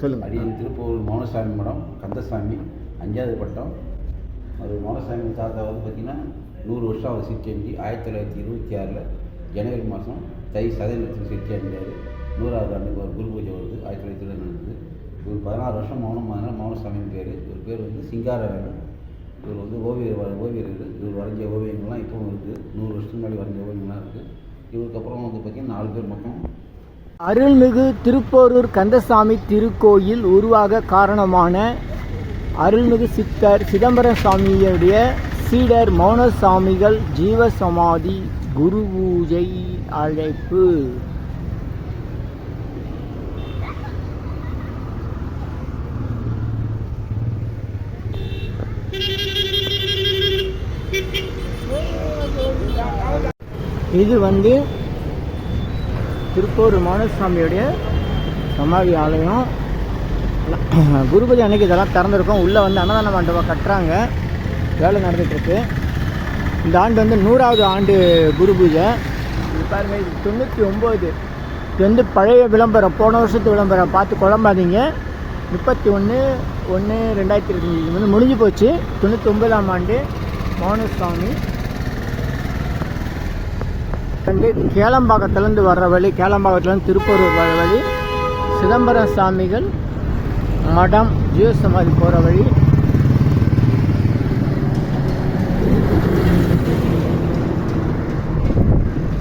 சொல்லுங்கள். அடியன் திருப்பூர் மௌனசாமி மடம் கந்தசாமி 5வது பட்டம். அது மௌனசாமி தாத்தா வந்து பார்த்திங்கன்னா 100 வருஷம் அவர் சிகிச்சை அடைஞ்சு 1926 ஜனவரி மாதம் தை சதவீதத்தில் சிகிச்சை அடைஞ்சார். 100வது ஆண்டுக்கு ஒரு குரு பூஜை வருது 1920 நடந்தது. இவர் 16 வருஷம் மௌனசாமின்னு பேர். இவர் பேர் வந்து சிங்காரவேலன். இவர் வந்து ஓவியர். இவர் வரைஞ்ச ஓவியங்கள்லாம் இப்போவும் இருக்குது. 100 வருஷத்துக்கு முன்னாடி வரைஞ்ச ஓவியங்கள்லாம் இருக்குது. இவருக்கு அப்புறம் வந்து பார்த்திங்கன்னா 4 பேர் மொத்தம். அருள்மிகு திருப்போரூர் கந்தசாமி திருக்கோயில் உருவாக காரணமான அருள்மிகு சித்தர் சிதம்பரம் சாமியுடைய சீடர் மௌனசாமிகள் ஜீவசமாதி குரு பூஜை அழைப்பு. இது வந்து திருப்பூர் மௌனசாமியுடைய சமாதி ஆலயம். குருபதி அன்னைக்கு இதெல்லாம் திறந்துருக்கும். உள்ளே வந்து அன்னதான மண்டபம் கட்டுறாங்க, வேலை நடந்துகிட்ருக்கு. இந்த ஆண்டு வந்து 100வது ஆண்டு குரு பூஜை. இது பாருங்கள், இது 99. இது வந்து பழைய விளம்பரம், போன வருஷத்து விளம்பரம், பார்த்து குழம்பாதீங்க. 31/1/2025 வந்து முடிஞ்சு போச்சு. 99ஆம் ஆண்டு மௌனசாமி வந்து கேளம்பாக்கத்துலேருந்து வர்ற வழி, கேளம்பாக்கத்துலேருந்து திருப்பூரூர் வர வழி, சிதம்பரம் சாமிகள் மடம் ஜீவசமாதி போகிற வழி.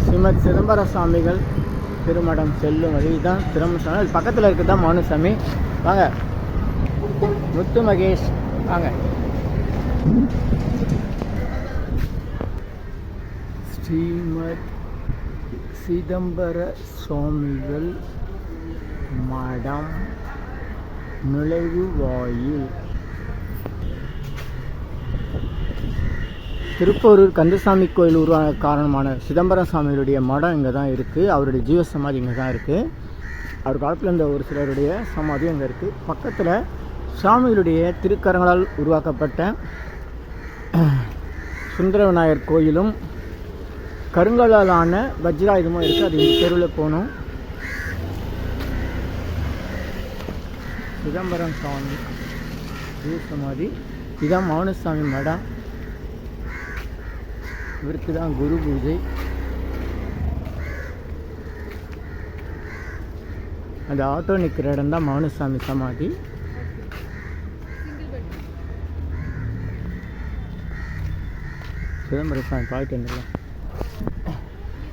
ஸ்ரீமத் சிதம்பரம் சாமிகள் திருமடம் செல்லும் வழி தான் திருமணம். அது பக்கத்தில் இருக்குது தான் மௌனசாமி. வாங்க முத்து மகேஷ், வாங்க. ஸ்ரீமத் சிதம்பர சுவாமிகள் மடம் நுழைவு வாயில். திருப்போரூர் கந்தசாமி கோயில் உருவாக காரணமான சிதம்பரம் சாமிகளுடைய மடம் இங்கே தான் இருக்குது. அவருடைய ஜீவசமாதி இங்கே தான் இருக்குது. அவர் காலத்தில் இருந்த ஒரு சிலருடைய சமாதியும் இங்கே இருக்குது. பக்கத்தில் சாமிகளுடைய திருக்கரங்களால் உருவாக்கப்பட்ட சுந்தர விநாயகர் கோயிலும் கருங்கலாலான வஜ்ராயுதமும் இருக்குது. அது இந்த தெருவில் போகணும். சிதம்பரம் சாமி ஜீவசமாதி. இதுதான் மௌனசாமி மடம். இவருக்கு தான் குரு பூஜை. அந்த ஆட்டோ நிற்கிற இடம் தான் மௌனசாமி சமாதி. சிதம்பரம் சாமி பார்த்துட்டு வந்துடலாம்.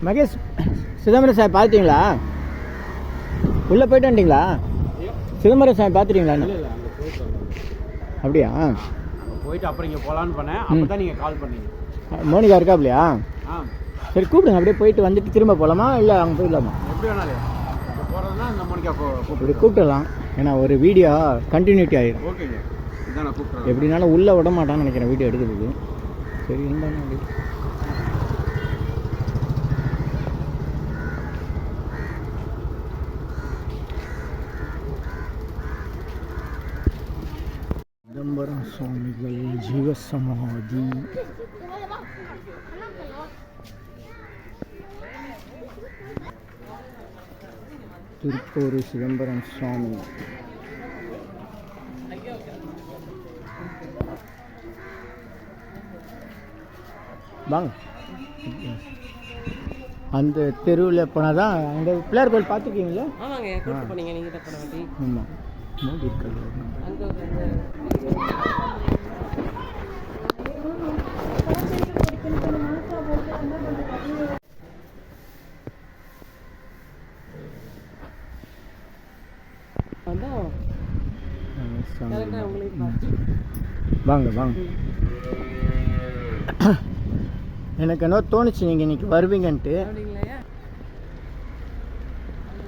மகேஷ், சிதம்பரம் சாமி பார்த்துட்டீங்களா? உள்ளே போயிட்டு வந்துட்டீங்களா? சிதம்பரம் சாமி பார்த்துட்டீங்களா? அப்படியா? போயிட்டு அப்புறம் இங்கே போகலான்னு பண்ணேன். அப்போ தான் நீங்கள் கால் பண்ணீங்க. மோனிகா இருக்காப்லையா? சரி, கூப்பிடுங்க. அப்படியே போயிட்டு வந்துட்டு திரும்ப போகலாமா, இல்லை அங்கே போயிடலாமா? எப்படி வேணாலும் போகிறதுனா இந்த மோனிகா இப்படி கூப்பிடலாம். ஏன்னா ஒரு வீடியோ கண்டினியூட்டி ஆகிடும். ஓகேங்க, இதான் நான் கூப்பிட்றேன். எப்படினாலும் உள்ளே விட மாட்டான்னு நினைக்கிறேன் வீடியோ எடுக்கிறதுக்கு. சரி, இருந்தாலும் அப்படி சிதம்பரம் சுவாமிகள் ஜீவசமாதி. திருப்பூர் சிதம்பரம் சுவாமி. வாங்க, அந்த தெருவில் போனால் தான் அங்கே பிள்ளையார் கோயில் பார்த்துருக்கீங்களா? ஆமாங்க, கூப்பிட்டு போனீங்க நீங்கள் தான். ஆமாம், மோடி இருக்காது. வாங்க வாங்க. எனக்கு என்ன தோணுச்சு நீங்கள் இன்னைக்கு வருவீங்கன்ட்டு.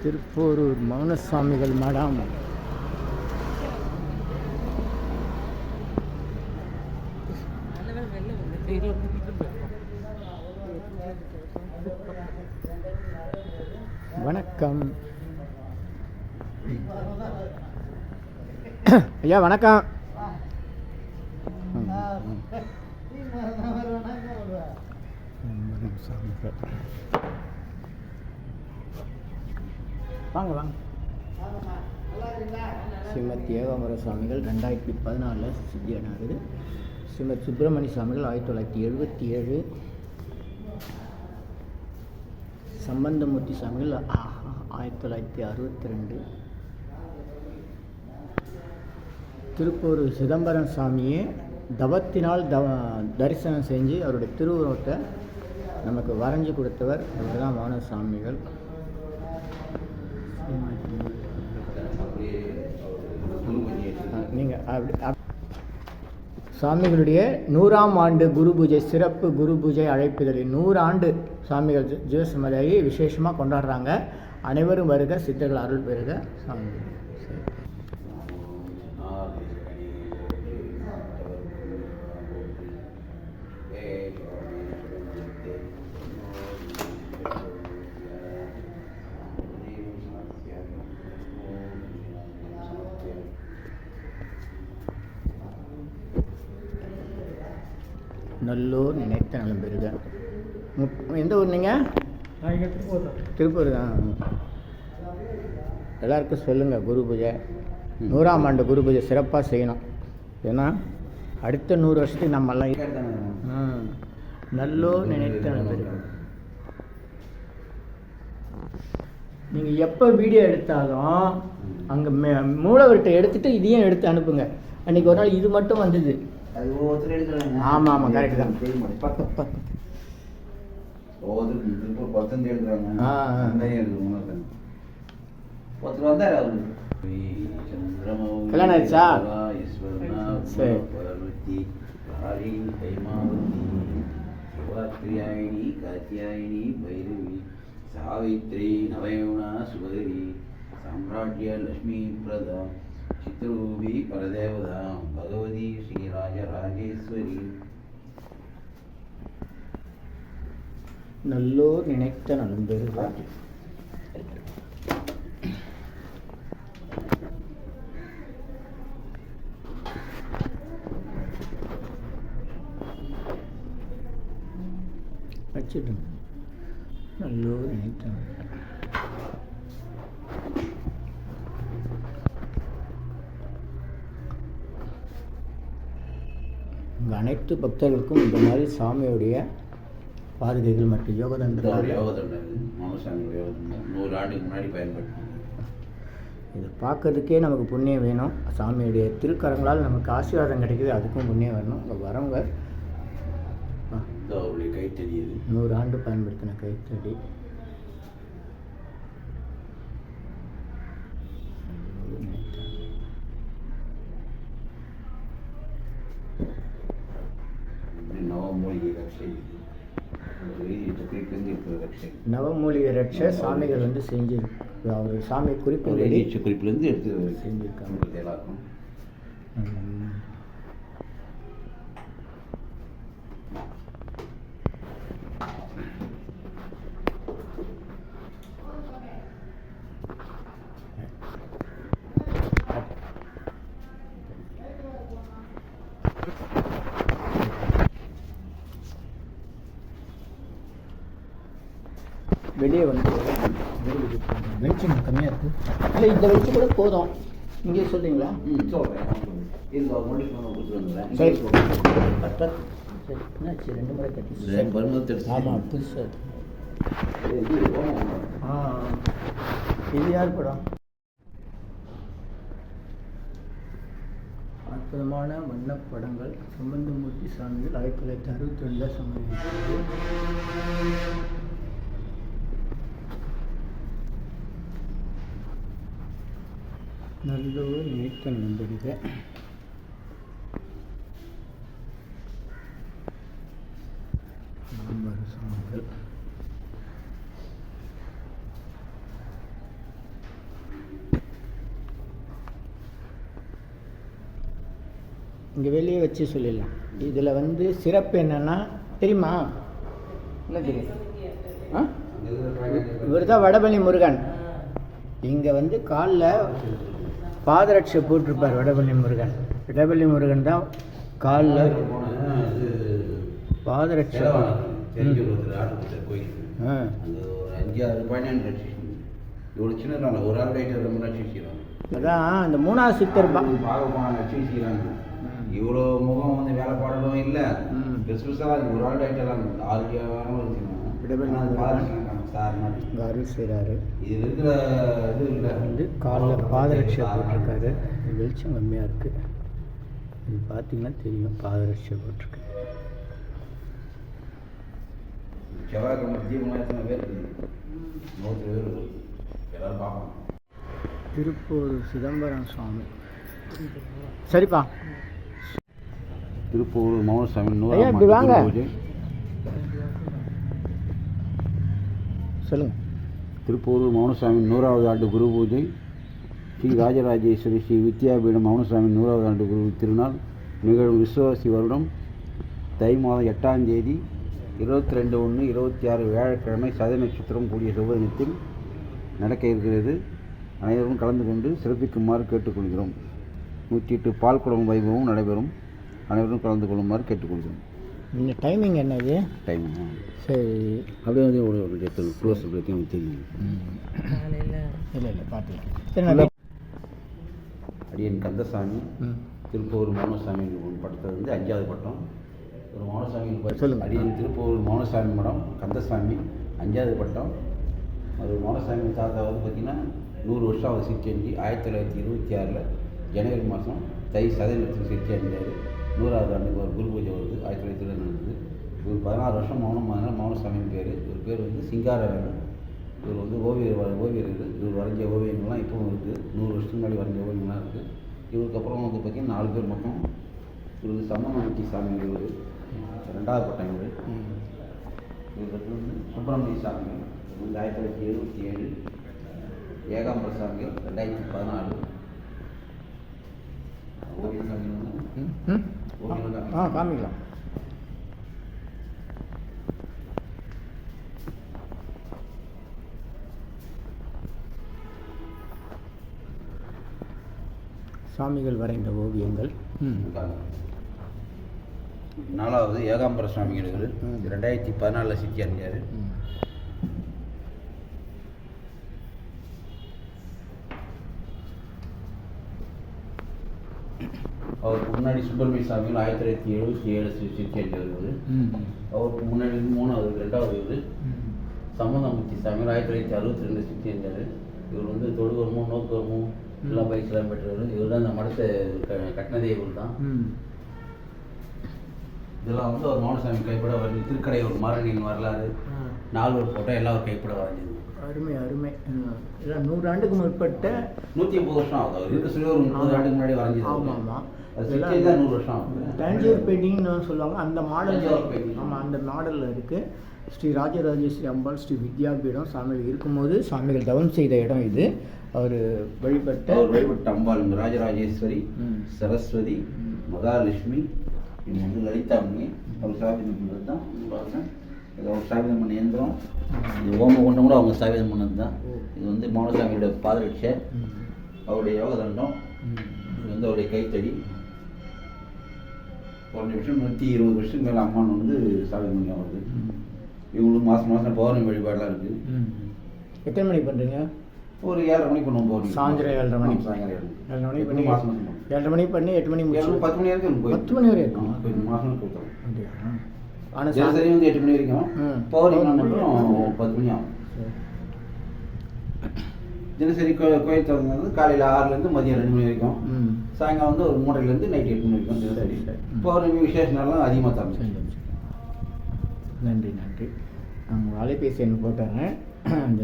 திருப்போரூர் மௌனசாமிகள் மடம். வணக்கம் ஐயா, வணக்கம். வாங்க வாங்க. ஸ்ரீமத் ஏகாம்பர சுவாமிகள் 2014 சித்தியானார். ஸ்ரீமத் சுப்பிரமணிய சுவாமிகள் 1977. சம்பந்தமூர்த்தி சுவாமிகள் 1962. திருப்பூர் சிதம்பரம் சாமியே தவத்தினால் தரிசனம் செஞ்சு அவருடைய திருவுருவத்தை நமக்கு வரைஞ்சி கொடுத்தவர் அவர் தான் மௌன சாமிகள். நீங்கள் சாமிகளுடைய 100ஆம் ஆண்டு குரு பூஜை, சிறப்பு குரு பூஜை அழைப்புதலில் 100 ஆண்டு சாமிகள் ஜீவசமாதியை விசேஷமாக கொண்டாடுறாங்க. அனைவரும் வருக, சித்தர்கள் அருள் பெறுக. சாமி நல்லூர் நினைத்த நலம் பெறுக. எந்த ஊர் நீங்கள்? திருப்பூர் தான். எல்லாருக்கும் சொல்லுங்கள், குரு பூஜை 100ஆம் ஆண்டு குரு பூஜை சிறப்பாக செய்யணும். ஏன்னா அடுத்த 100 வருஷத்துக்கு நம்மெல்லாம் நல்லூர் நினைத்த நலம் பெறுக. நீங்கள் எப்போ வீடியோ எடுத்தாலும் அங்கே மூலவர்கிட்ட எடுத்துகிட்டு இதையும் எடுத்து அனுப்புங்க. அன்றைக்கி ஒரு நாள் இது மட்டும் வந்தது. அது ஒவ்வொருத்தர் எடுக்கிறாங்க. ஆமாம் கரெக்டு தான். ஒவ்வொருத்தருக்கு 10 எடுக்கிறாங்க. ஒருத்தர் வந்தார் அவரு. கல்யாணம் ஆயிடுச்சா? சரி. சிவாத்ரியாயினி காத்தியாயினி பைரவி சாவித்ரி நவயோனா சுபரி சாம்ராஜ்ய லக்ஷ்மி பிரதா சித்ரூபி பரதேவதா பகவதி ஸ்ரீராஜ ராஜேஸ்வரி. நல்லோர் நினைத்த நலம் பெறுக. வச்சுட்டு நல்லோர் நினைத்த அனைத்து பக்தர்களுக்கும் இந்த மாதிரி சாமியுடைய பாதுகைகள் மற்றும் யோகதண்டங்கள் மௌனசாமியோட யோகதண்டம் 100 ஆண்டுக்கு முன்னாடி பயன்படுத்தினாங்க. இதை பார்க்கறதுக்கே நமக்கு புண்ணியம் வேணும். சாமியுடைய திருக்கரங்களால் நமக்கு ஆசீர்வாதம் கிடைக்குது, அதுக்கும் புண்ணியம் வேணும். அங்கே வரவங்க அவருடைய கைத்தறி 100 ஆண்டு பயன்படுத்தின கைத்தறி. நவமூலிகை ரட்சை சாமிகள் வந்து செஞ்சு அவர் சாமி குறிப்பிலேருந்து எடுத்து செஞ்சுருக்காங்க. எல்லாருக்கும் வெளியே வந்து வெளிச்சம் கம்மியாக இருக்குது. இல்லை இந்த வெளிச்சம் கூட போதும். இங்கே சொல்கிறீங்களா? சரி கரெக்டாக. சரி என்னாச்சு 2 முறை கட்டி? ஆமாம் புதுசாக. இது யார் படம்? அற்புதமான வண்ணப்படங்கள். சம்பந்தமூர்த்தி சாமிகள் 1962 சம்பந்தம். நல்லூர் நினைத்த நம்பருக. சாமிகள் இங்கே வெளியே வச்சு சொல்லிடலாம். இதில் வந்து சிறப்பு என்னென்னா தெரியுமா? என்ன தெரியும்? இவர் தான் வடபழனி முருகன். இங்கே வந்து காலில் பாதரட்சை போட்டிருப்பார் வடபழனி முருகன். வடபழனி முருகன் தான் காலில் பாதரட்சை. 5-6 பயணம் ரட்சிக்கணும். இவ்வளோ சின்ன ஒரு ஆள் ரைட்டு ரொம்ப ரட்சிக்கிறோம். அதான் இந்த மூணாவது சித்தர் பார்க்க போனாங்க லட்சுமி ஸ்ரீராங்க. இவ்வளோ முகம் வந்து வேலை பாடலும் இல்லை, பெருசாக ஒரு ஆள் ஆகிட்டலாம் 6 வாரம் வச்சுக்கோங்க சார் மாதிரி அருள் செய்கிறாரு. இதில் இருக்கிற இது இல்லை வந்து காலில் பாதரட்சை போட்டிருக்காரு. வெளிச்சம் கம்மியாக இருக்குது, இது பார்த்தீங்கன்னா தெரியும். பாதரட்சை போட்டிருக்கு. செவ்வாய்க்கிழமை தீபம் எத்தனை பேர் இருக்குது? 100 பேர் எல்லோரும் பார்ப்பாங்க. திருப்பூர் சிதம்பரம் சுவாமி. சரிப்பா. திருப்பூர் மௌனசாமி ஐயா, இப்படி வாங்க. சொல்லுங்கள். திருப்பூர் மௌனசாமி 100வது ஆண்டு குரு பூஜை. ஸ்ரீ ராஜராஜேஸ்வரி ஸ்ரீ வித்யாபீடம் மௌனசாமி 100வது ஆண்டு குரு திருநாள் நிகழும் விசுவாசி வருடம் தை மாதம் 8ஆம் தேதி 22/1/26 வியாழக்கிழமை சதய நட்சத்திரம் கூடிய சுபதினத்தில் நடக்க இருக்கிறது. அனைவரும் கலந்து கொண்டு சிறப்பிக்குமாறு கேட்டுக்கொள்கிறோம். 108 பால் குடம் வைபவம் நடைபெறும். அனைவரும் கலந்து கொள்ளுமாறு கேட்டுக்கொள்கிறோம். இந்த டைமிங் என்னது? டைமிங் சரி, அப்படியே வந்து ஒரு க்ளோஸ் தெரியும். காலையில் இல்லை பார்த்துக்கலாம். அடியன் கந்தசாமி திருப்பூர் மௌனசாமி பட்டத்தில் வந்து 5வது பட்டம். ஒரு மௌனசாமி சொல்லுங்கள். அடியன் திருப்பூர் மௌனசாமி மடம் கந்தசாமி 5வது பட்டம். அது மௌனசாமி தாத்தா வந்து பார்த்திங்கன்னா 100 வருஷம் அவர் சிகிச்சை அடைஞ்சு 1926 ஜனவரி மாதம் தை சதய நட்சத்திரம் சிகிச்சை அடைஞ்சார். 100வது ஆண்டுக்கு ஒரு குரு பூஜை வருது. 1927 நடந்தது. இவர் 16 வருஷம் மௌனசாமின்னு பேர். இவர் பேர் வந்து சிங்காரவேலன். இவர் வந்து ஓவியர். இவர் வரைஞ்ச ஓவியங்கள்லாம் இப்போவும் இருக்குது. 100 வருஷத்துக்கு முன்னாடி வரைஞ்ச ஓவியங்கள்லாம் இருக்குது. இவருக்கு அப்புறம் வந்து பார்த்திங்கன்னா 4 பேர் மொத்தம். இவருக்கு சம்மநூர்த்தி சாமி இவர் 2வது பட்டம். இவருக்கு வந்து சுப்பிரமணிய சாமி வந்து 1977, ஏகாம்பர சாமி 2014. ஓவிய சாமி வந்து காமிக்கலாம். சாமிகள் வரைந்த ஓவியங்கள். 4வது ஏகாம்பர சுவாமிகள் 2014 சித்தி அடைஞ்சார். அவருக்கு முன்னாடி சுப்பிரமணிய சாமிகள் 1977 சித்தி அடைஞ்சார். அவருக்கு முன்னாடி 2வது இவர் சம்பந்தமூர்த்தி சாமிகள் 1962 சித்தி அடைஞ்சார். இவர் வந்து தொழுவரமும் நோக்குவரமும் எல்லாம் பயிற்சியெல்லாம் பெற்றவர். இவர் தான் இந்த மடத்தை கட்டினதே இவர் தான். இதெல்லாம் வந்து ஒரு மௌனசாமி கைப்பட வரைஞ்சி திருக்கடை ஒரு மரணியின் வரலாறு 4 போட்டோ எல்லாம் ஒரு கைப்பட வரைஞ்சது. அருமை. இதெல்லாம் 100 ஆண்டுக்கு முற்பட்ட 150 வருஷம் ஆகுது. அவர் இருக்க சொல்லி ஒரு 30 ஆண்டுக்கு முன்னாடி வரைஞ்சது. ஆமாம். அது சிக்கி தான் 100 வருஷம் ஆகுது. தஞ்சூர் பெயிண்டிங்னு சொல்லுவாங்க. அந்த மாடல். ஆமாம், அந்த மாடலில் இருக்குது. ஸ்ரீ ராஜராஜேஸ்வரி அம்பாள் ஸ்ரீ வித்யாபீடம் சாமிகள் இருக்கும்போது சாமிகள் தவம் செய்த இடம் இது. அவர் வழிபட்ட அம்பாள் ராஜராஜேஸ்வரி, சரஸ்வதி, மகாலட்சுமி, இவங்க வந்து லலிதாமணி. அவர் சாபிதம் பண்ணது தான் அவர் சாபிதம் பண்ண இயந்திரம். இது ஓமகுண்டம் கூட அவங்க சாபிதம் பண்ணது தான். இது வந்து மௌனசாமியோட பாதரட்சை, அவருடைய யோக தண்டம், இது வந்து அவருடைய கைத்தடி. குறைஞ்ச வருஷம் 120 வருஷத்துக்கு மேலே அம்மான் வந்து சாபிதம் பண்ணி வருது. இவங்களுக்கு மாதம் பௌர்ணமி வழிபாடெலாம் இருக்குது. எத்தனை மணிக்கு பண்ணுறீங்க? ஒரு 7:30 மணிக்கு பண்ணுவோம். பௌர்ணமி சாயந்தரம் 7:30 மணிக்கு. சாயங்காலம் 7:30 மணிக்கு பண்ணி மாதம் 7:30 மணிக்கு பண்ணி 8 மணிக்கு முடிச்சு 10 மணி வரைக்கும் 10 மணி வரை இருக்கும். மாதம் கொடுத்தோம். ஆனால் சரி வந்து 8 மணி வரைக்கும். பௌர்ணமி மட்டும் 10 மணி ஆகும். தினசரி கோயில் திறந்தது காலையில் 6லேருந்து மதியம் 2 மணி வரைக்கும். சாயங்காலம் வந்து ஒரு 3லேருந்து நைட் 8 மணி வரைக்கும் தினசரி. பௌர்ணமி விசேஷ நாள்லாம் அதிகமாக தரணும். நன்றி. நான் அலைபேசி எண் போட்டுறேன். அந்த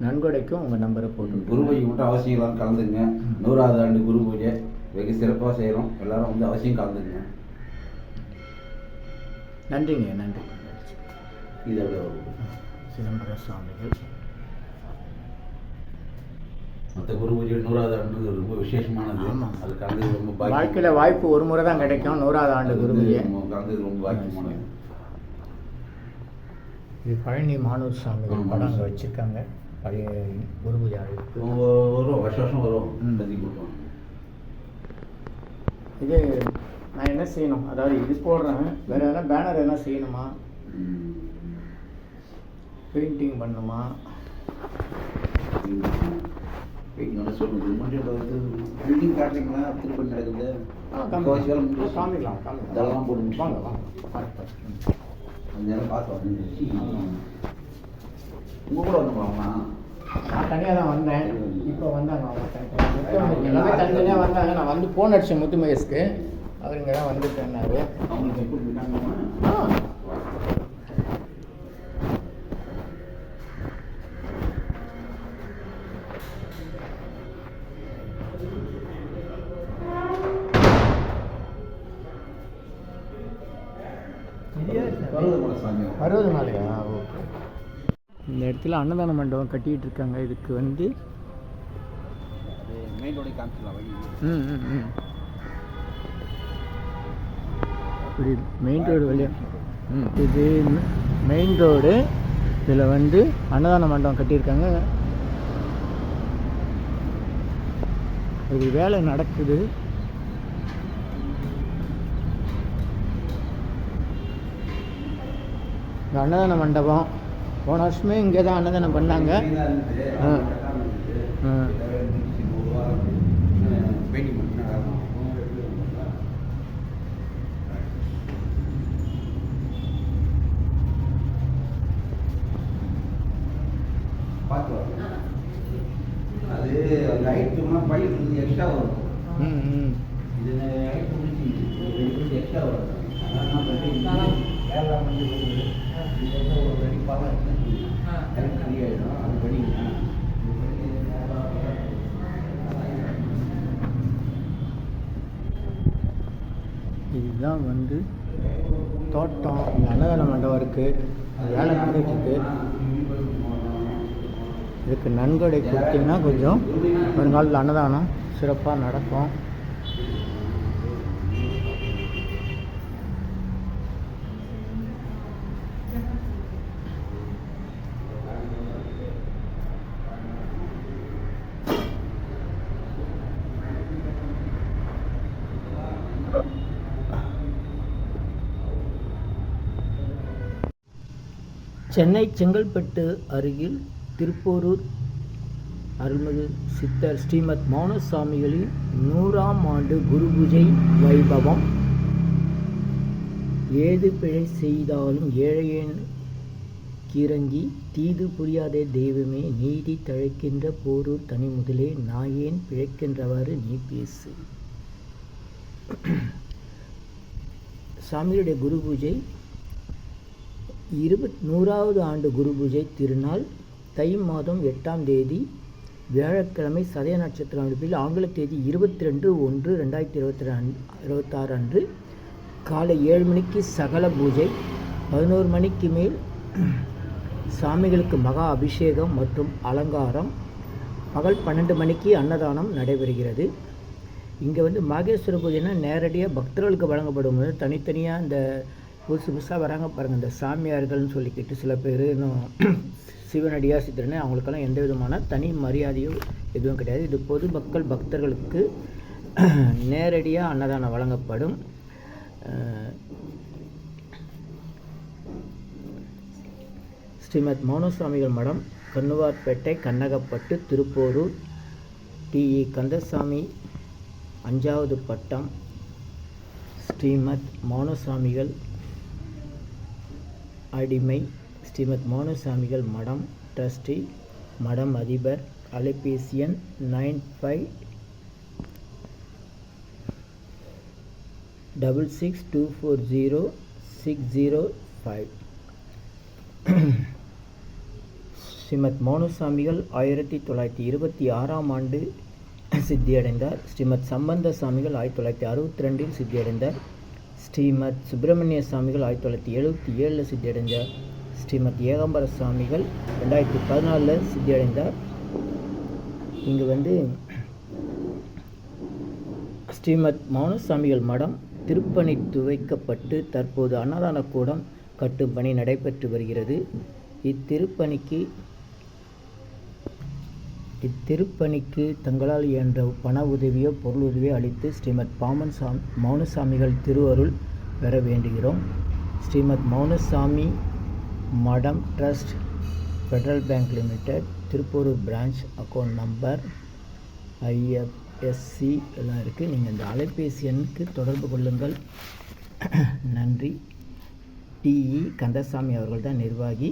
நன்கொடைக்கும் உங்கள் நம்பரை போட்டு குரு பூஜை மட்டும் அவசியம் எல்லோரும் கலந்துங்க. 100வது ஆண்டு குரு பூஜை வெகு சிறப்பாக செய்கிறோம். எல்லோரும் வந்து அவசியம் கலந்துங்க. நன்றிங்க. இது சிதம்பர சுவாமிகள். மற்ற குரு பூஜை 100வது ஆண்டு ரொம்ப விசேஷமானது. அது கலந்து ரொம்ப வாழ்க்கையில் வாய்ப்பு ஒரு முறை தான் கிடைக்கும். 100வது ஆண்டு குரு பூஜை கலந்து ரொம்ப பாக்கியமானது. இது பழனி மானூர் சாமிகள் படம் அங்கே வச்சுருக்காங்க. பழைய குரு பூஜை வரும், வருஷம் வரும். இது நான் என்ன செய்யணும்? அதாவது இது போடுறேன், வேறு எதனா பேனர் எதனா செய்யணுமா? பெயிண்டிங் பண்ணணுமா? வெயிட்டிங் சொல்லுங்கள் மட்டும் பில்டிங் காட்டுறீங்களா திருப்பணி நடக்குது முக்கால்வாசி வேலை முடிஞ்சு காமிக்கலாம் இதெல்லாம் போட்டு வாங்க வாங்க அந்த நேரம் பார்த்து வந்து உங்கள் கூட வந்துருவாங்களா நான் தனியாக தான் வந்தேன். இப்போ வந்தாங்க அவங்க எல்லாமே தனித்தனியாக வந்தாங்க. நான் வந்து ஃபோன் அடித்தேன் முத்துமகேஷ்க்கு. அவர் இங்கே தான் வந்துட்டேன்னாரு. அவங்களுக்கு எப்படி விட்டாங்கம்மா சாமி 60 நாளையா? ஓகே. இந்த இடத்துல அன்னதான மண்டபம் கட்டிகிட்டு இருக்காங்க. இதுக்கு வந்து மெயின் ரோடே காமிச்சிடலாம் வழி. இப்படி மெயின் ரோடு வழியா இது மெயின் ரோடு. இதில் வந்து அன்னதான மண்டபம் கட்டியிருக்காங்க. இது வேலை நடக்குது. இந்த அன்னதான மண்டபம் போன வருஷமே இங்கே தான் அன்னதானம் பண்ணாங்க. அது லைட்டுலாம் பைப் எக்ஸ்ட்ரா வரும். இது லைட் முடிச்சு எக்ஸ்ட்ரா வரும். அதெல்லாம் வேலை பண்ணி ஒரு ரெடி பவர் கரெக்ட் ரெடி ஆகிடும். அது பண்ணிங்கன்னா இதுதான் வந்து தோட்டம். இந்த அன்னதான மண்டபம் இருக்குது. வேலை நடந்துட்டுருக்கு. இதுக்கு நன்கொடை கொடுத்தீங்கன்னா கொஞ்சம் வருங்காலத்தில் அன்னதானம் சிறப்பாக நடக்கும். சென்னை செங்கல்பட்டு அருகில் திருப்போரூர் அருள்மிகு சித்தர் ஸ்ரீமத் மௌனசாமிகளின் 100ஆம் ஆண்டு குரு பூஜை வைபவம். ஏது பிழை செய்தாலும் ஏழையேன் கிறங்கி தீது புரியாதே தெய்வமே நீதி தழைக்கின்ற போரூர் தனி முதலே நாயேன் பிழைக்கின்றவாறு நீ பேசு. சாமியுடைய குரு பூஜை 100வது ஆண்டு குரு பூஜை திருநாள் தை மாதம் 8ஆம் தேதி வியாழக்கிழமை சதய நட்சத்திரம் அமைப்பில் ஆங்கில தேதி 22/1/2026 அன்று காலை 7 மணிக்கு சகல பூஜை, 11 மணிக்கு மேல் சாமிகளுக்கு மகா அபிஷேகம் மற்றும் அலங்காரம், பகல் 12 மணிக்கு அன்னதானம் நடைபெறுகிறது. இங்கே வந்து மாகேஸ்வர பூஜைனா நேரடியாக பக்தர்களுக்கு வழங்கப்படும் போது தனித்தனியாக இந்த புதுசாக வராங்க பாருங்கள், இந்த சாமியார்கள்னு சொல்லிக்கிட்டு சில பேர் இன்னும் சிவனடியார் சித்திரனே, அவங்களுக்கெல்லாம் எந்த விதமான தனி மரியாதையும் எதுவும் கிடையாது. இது பொது பக்தர்களுக்கு நேரடியாக அன்னதானம் வழங்கப்படும். ஸ்ரீமத் மௌனசுவாமிகள் மடம், கண்ணுவார்பேட்டை, கண்ணகப்பட்டு, திருப்போரூர். டி.இ. கந்தசாமி 5வது பட்டம். ஸ்ரீமத் மௌனசாமிகள் அடிமை, ஸ்ரீமத் மௌனசாமிகள் மடம் ட்ரஸ்டி, மடம் அதிபர். அலைபேசி எண் 9566240605. ஸ்ரீமத் மௌனசாமிகள் 1926ஆம் ஆண்டு சித்தியடைந்தார். ஸ்ரீமத் சம்பந்த சாமிகள் 1962இல் சித்தியடைந்தார். ஸ்ரீமத் சுப்பிரமணிய சாமிகள் 1977 சித்தியடைந்தார். ஸ்ரீமத் ஏகாம்பர சாமிகள் 2014 சித்தியடைந்தார். இங்கு வந்து ஸ்ரீமத் மௌனசாமிகள் மடம் திருப்பணி துவைக்கப்பட்டு தற்போது அன்னதான கூடம் கட்டும் பணி நடைபெற்று வருகிறது. இத்திருப்பணிக்கு தங்களால் இயன்ற பண உதவியோ பொருள் உதவியோ அளித்து ஸ்ரீமத் மௌனசாமிகள் திருவருள் பெற வேண்டுகிறோம். ஸ்ரீமத் மௌனசாமி மடம் trust, federal bank limited, Thiruporur branch. Account number IFSC எல்லாம் இருக்குது. நீங்கள் இந்த அலைபேசி எண்ணுக்கு தொடர்பு கொள்ளுங்கள். நன்றி. TE கந்தசாமி அவர்கள் தான் நிர்வாகி.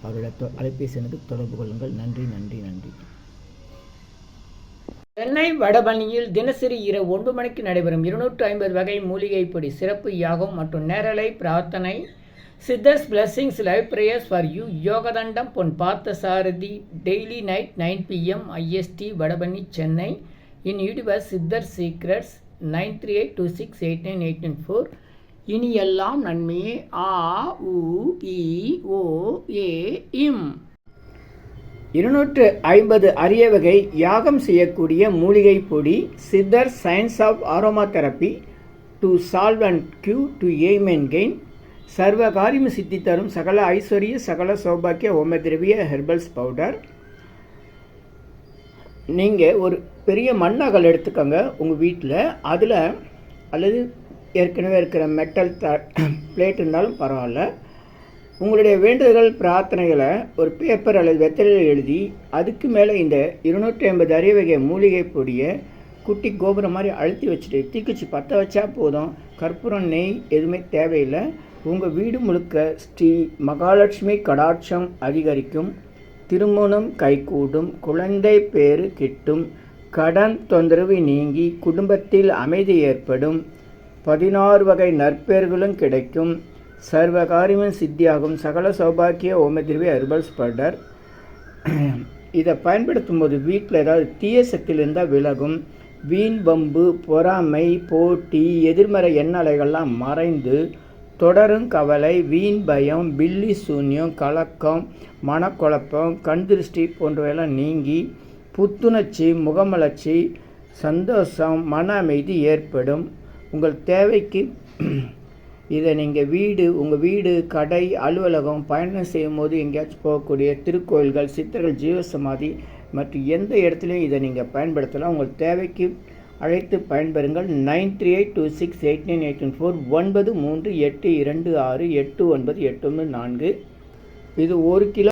அவருடைய அலைபேசி எண்ணுக்கு தொடர்பு கொள்ளுங்கள். நன்றி நன்றி நன்றி. சென்னை வடபழனியில் தினசரி இரவு 9 மணிக்கு நடைபெறும் 250 வகை மூலிகை பொடி சிறப்பு யாகம் மற்றும் நேரலை பிரார்த்தனை சித்தர்ஸ் blessings live prayers for you யோகதண்டம் Pon Partha Sarathi daily night 9 PM IST Vadapalani Chennai in YouTuber Siddhar secrets 9382689894. இனி எல்லாம் நன்மையே. ஆ உ இ ஓ ஏ இம். 250 அரிய வகை யாகம் செய்யக்கூடிய மூலிகை பொடி சித்தர் science of aroma therapy to solve and cure to aim and gain சர்வ காரியம் சித்தி தரும் சகல ஐஸ்வர்ய சகல சௌபாக்கிய ஹோமதிரவிய ஹெர்பல்ஸ் பவுடர். நீங்கள் ஒரு பெரிய மண்ணகல் எடுத்துக்கோங்க உங்கள் வீட்டில். அதில் அல்லது ஏற்கனவே இருக்கிற மெட்டல் பிளேட் இருந்தாலும் பரவாயில்ல. உங்களுடைய வேண்டுதல்கள் பிரார்த்தனைகளை ஒரு பேப்பர் அல்லது வெத்தலையில் எழுதி அதுக்கு மேலே இந்த 250 அரிய வகை மூலிகை பொடியை குட்டி கோபுரம் மாதிரி அழுத்தி வச்சுட்டு தீக்குச்சி பற்ற வச்சா போதும். கற்பூரம் நெய் எதுவுமே தேவையில்லை. உங்கள் வீடு முழுக்க ஸ்ரீ மகாலட்சுமி கடாட்சம் அதிகரிக்கும். திருமணம் கைகூடும். குழந்தை பேறு கிட்டும். கடன் தொந்தரவு நீங்கி குடும்பத்தில் அமைதி ஏற்படும். 16 வகை நற்பேர்களும் கிடைக்கும். சர்வ காரியமும் சித்தியாகும். சகல சௌபாக்கிய ஓமதிரவி ஹெர்பல்ஸ் பவுடர். இதை பயன்படுத்தும் போது வீட்டில் ஏதாவது தீய சக்தியில் இருந்தால் விலகும். வீண் வம்பு பொறாமை போட்டி எதிர்மறை எண்ணலைகள்லாம் மறைந்து தொடரும் கவலை வீண் பயம் பில்லி சூன்யம் கலக்கம் மனக்குழப்பம் கண் திருஷ்டி போன்றவையெல்லாம் நீங்கி புத்துணர்ச்சி முகமலர்ச்சி சந்தோஷம் மன அமைதி ஏற்படும். உங்கள் தேவைக்கு இதை நீங்கள் உங்கள் வீடு கடை அலுவலகம் பயணம் செய்யும் போது எங்கேயாச்சும் போகக்கூடிய திருக்கோயில்கள் சித்தர்கள் ஜீவசமாதி மற்றும் எந்த இடத்துலையும் இதை நீங்கள் பயன்படுத்தலாம். உங்கள் தேவைக்கு அழைத்து பயன்பெறுங்கள். 9382689894 9382689894. இது 1 கிலோ